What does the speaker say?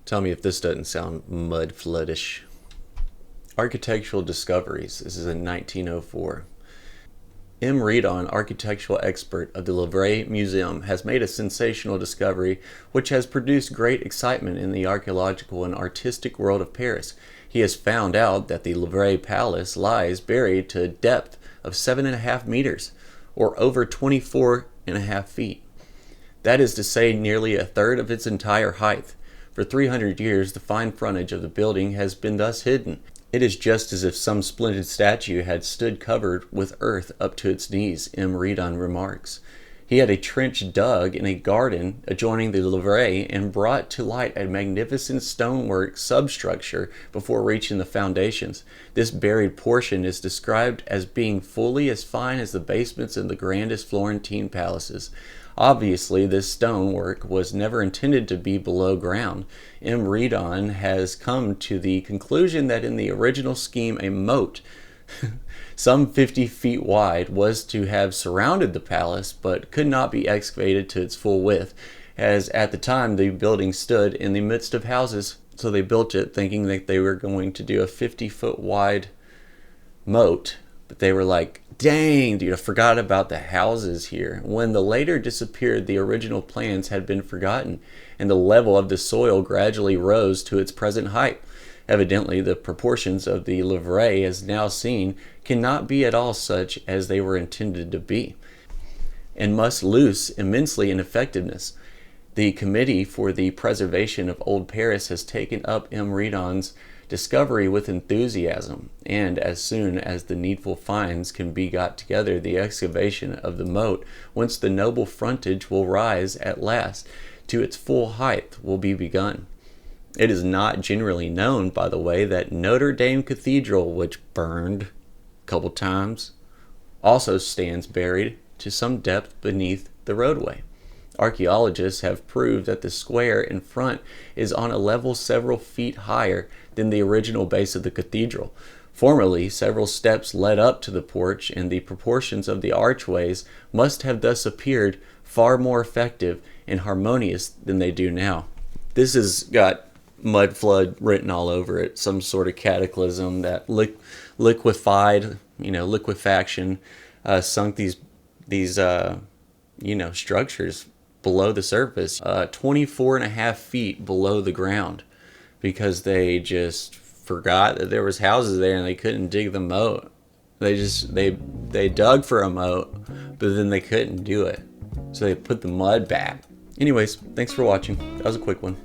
Tell me if this doesn't sound Mudfloodish. Architectural discoveries. This is in 1904. M. Redon, architectural expert of the Louvre Museum, has made a sensational discovery which has produced great excitement in the archaeological and artistic world of Paris. He has found out that the Louvre Palace lies buried to a depth of 7.5 meters, or over 24.5 feet. That is to say, nearly a third of its entire height. For 300 years, the fine frontage of the building has been thus hidden. It is just as if some splendid statue had stood covered with earth up to its knees, M. Redon remarks. He had a trench dug in a garden adjoining the Louvre and brought to light a magnificent stonework substructure before reaching the foundations. This buried portion is described as being fully as fine as the basements in the grandest Florentine palaces. Obviously, this stonework was never intended to be below ground. M. Redon has come to the conclusion that in the original scheme, a moat, some 50 feet wide, was to have surrounded the palace, but could not be excavated to its full width, as at the time the building stood in the midst of houses. So they built it thinking that they were going to do a 50-foot wide moat, but they were like, dang, dude, I forgot about the houses here. When the later disappeared, the original plans had been forgotten, and the level of the soil gradually rose to its present height. Evidently, the proportions of the Louvre, as now seen, cannot be at all such as they were intended to be, and must lose immensely in effectiveness. The Committee for the Preservation of Old Paris has taken up M. Redon's discovery with enthusiasm, and as soon as the needful finds can be got together, the excavation of the moat, whence the noble frontage will rise at last to its full height, will be begun. It is not generally known, by the way, that Notre Dame Cathedral, which burned a couple times, also stands buried to some depth beneath the roadway. Archaeologists have proved that the square in front is on a level several feet higher than the original base of the cathedral. Formerly, several steps led up to the porch, and the proportions of the archways must have thus appeared far more effective and harmonious than they do now. This has got Mudflood written all over it, some sort of cataclysm that liquefaction sunk these structures below the surface, 24.5 feet below the ground, because they just forgot that there was houses there and they couldn't dig the moat. They dug for a moat, but then they couldn't do it, so they put the mud back. Anyways, thanks for watching. That was a quick one.